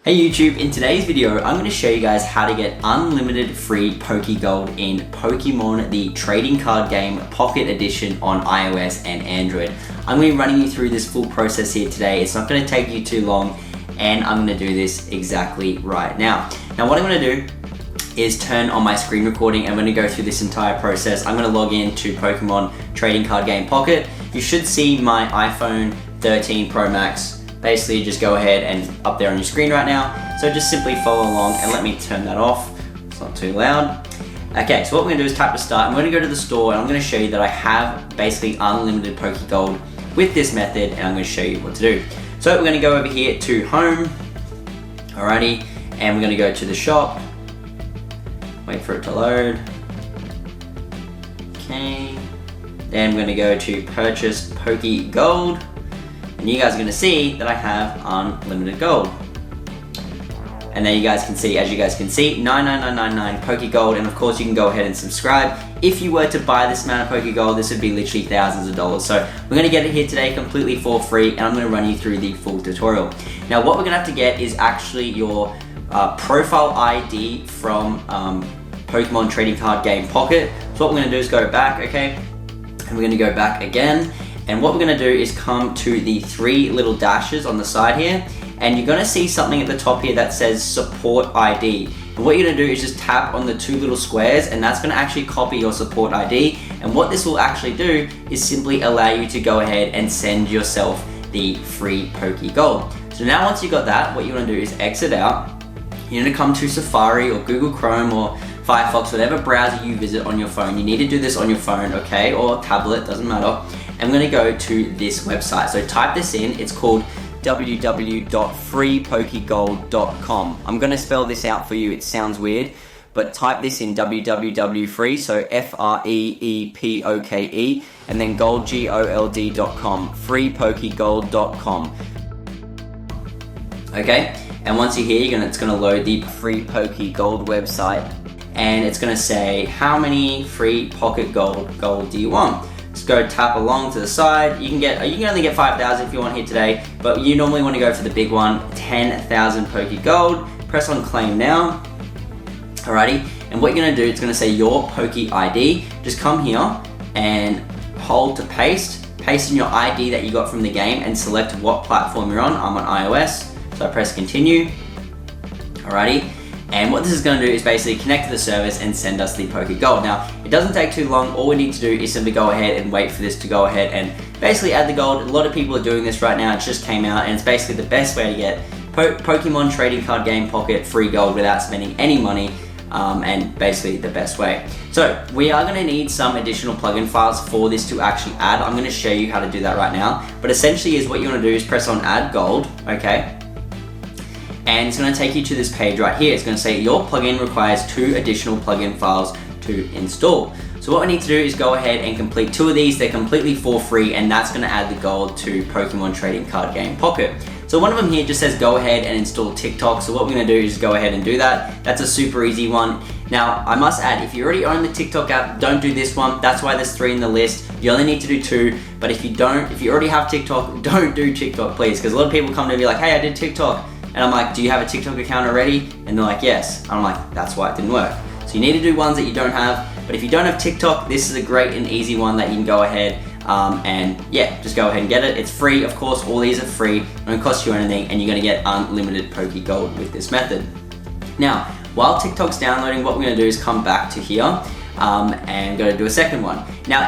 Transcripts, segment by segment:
Hey YouTube, in today's video I'm going to show you guys how to get unlimited free Pokegold in Pokemon the trading card game Pocket Edition on iOS and Android. I'm going to be running you through this full process here today. It's not going to take you too long and I'm going to do this exactly right now. Now what I'm going to do is turn on my screen recording and I'm going to go through this entire process. I'm going to log in to Pokemon trading card game Pocket. You should see my iPhone 13 Pro Max. Basically, just go ahead and up there on your screen right now. So just simply follow along and let me turn that off. It's not too loud. Okay, so what we're gonna do is tap to start. I'm gonna go to the store and I'm gonna show you that I have basically unlimited Pokegold with this method and I'm gonna show you what to do. So we're gonna go over here to home, alrighty, and we're gonna go to the shop. Wait for it to load. Okay, then we're gonna go to purchase Pokegold. And you guys are going to see that I have unlimited gold. And there you guys can see, as you guys can see, 99999 Pokegold, and of course you can go ahead and subscribe. If you were to buy this amount of Pokegold, this would be literally thousands of dollars. So we're going to get it here today completely for free, and I'm going to run you through the full tutorial. Now what we're going to have to get is actually your profile ID from Pokemon Trading Card Game Pocket. So what we're going to do is go back, okay? And we're going to go back again. And what we're going to do is come to the three little dashes on the side here, and you're going to see something at the top here that says support ID. And what you're going to do is just tap on the two little squares, and that's going to actually copy your support ID. And what this will actually do is simply allow you to go ahead and send yourself the free Pokegold. So now once you got that, what you want to do is exit out. You need to come to Safari or Google Chrome or Firefox, whatever browser you visit on your phone. You need to do this on your phone, okay, or tablet, doesn't matter. I'm going to go to this website. So type this in. It's called www.freepokegold.com. I'm going to spell this out for you. It sounds weird, but type this in www.free, so FREEPOKE, and then gold, GOLD.com, freepokegold.com. Okay, and once you're here, it's going to load the Free Pokegold website, and it's going to say how many free pocket gold do you want. Just go tap along to the side. You can only get 5,000 if you want here today, but you normally want to go for the big one, 10,000 Pokegold. Press on claim now. Alrighty, and what you're going to do, it's going to say your Poke ID. Just come here and hold to paste in your ID that you got from the game and select what platform you're on. I'm on iOS, so I press continue. Alrighty. And what this is going to do is basically connect to the service and send us the Pokegold. Now, it doesn't take too long. All we need to do is simply go ahead and wait for this to go ahead and basically add the gold. A lot of people are doing this right now. It just came out and it's basically the best way to get Pokemon Trading Card Game Pocket free gold without spending any money, and basically the best way. So we are going to need some additional plugin files for this to actually add. I'm going to show you how to do that right now. But essentially is what you want to do is press on add gold, okay? And it's going to take you to this page right here. It's going to say your plugin requires 2 additional plugin files to install. So what we need to do is go ahead and complete 2 of these. They're completely for free, and that's going to add the gold to Pokemon Trading Card Game Pocket. So one of them here just says go ahead and install TikTok. So what we're going to do is go ahead and do that. That's a super easy one. Now I must add, if you already own the TikTok app, don't do this one. That's why there's 3 in the list. You only need to do 2. But if you already have TikTok, don't do TikTok, please, because a lot of people come to me like, hey, I did TikTok. And I'm like, do you have a TikTok account already? And they're like, yes. And I'm like, that's why it didn't work. So you need to do ones that you don't have. But if you don't have TikTok, this is a great and easy one that you can go ahead and yeah, just go ahead and get it. It's free, of course. All these are free. It don't cost you anything, and you're gonna get unlimited Pokegold with this method. Now, while TikTok's downloading, what we're gonna do is come back to here and go to do a second one. Now,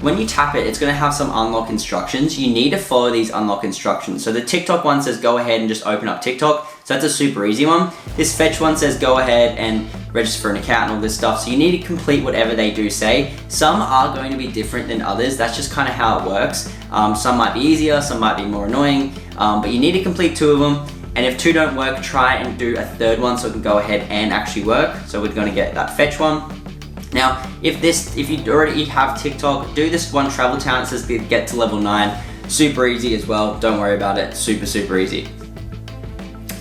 when you tap it, it's going to have some unlock instructions. You need to follow these unlock instructions. So the TikTok one says go ahead and just open up TikTok. So that's a super easy one. This fetch one says go ahead and register for an account and all this stuff. So you need to complete whatever they do say. Some are going to be different than others. That's just kind of how it works. Some might be easier, some might be more annoying, but you need to complete 2 of them. And if 2 don't work, try and do a 3rd one so it can go ahead and actually work. So we're going to get that fetch one. Now, if you already have TikTok, do this one travel town. It says get to level 9. Super easy as well. Don't worry about it. Super, super easy.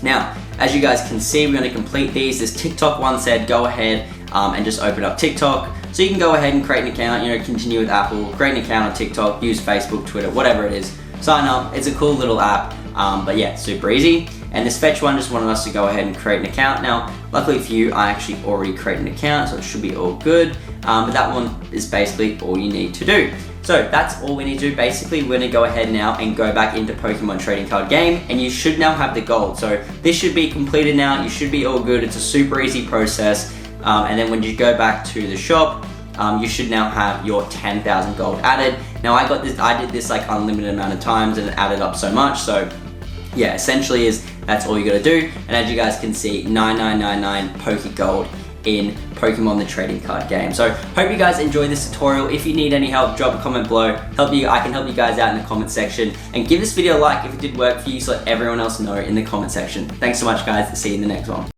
Now, as you guys can see, we're going to complete these. This TikTok one said go ahead and just open up TikTok. So you can go ahead and create an account, continue with Apple, create an account on TikTok, use Facebook, Twitter, whatever it is. Sign up. It's a cool little app. But yeah, super easy. And this fetch one just wanted us to go ahead and create an account. Now, luckily for you, I actually already created an account, so it should be all good. But that one is basically all you need to do. So that's all we need to do. Basically, we're gonna go ahead now and go back into Pokemon trading card game, and you should now have the gold. So this should be completed now. You should be all good. It's a super easy process. And then when you go back to the shop, you should now have your 10,000 gold added. Now I did this like unlimited amount of times and it added up so much. So yeah, essentially that's all you gotta do. And as you guys can see, 9999 Poke Gold in Pokemon the trading card game. So hope you guys enjoyed this tutorial. If you need any help, drop a comment below. I can help you guys out in the comment section, and give this video a like if it did work for you, so let everyone else know in the comment section. Thanks so much guys, see you in the next one.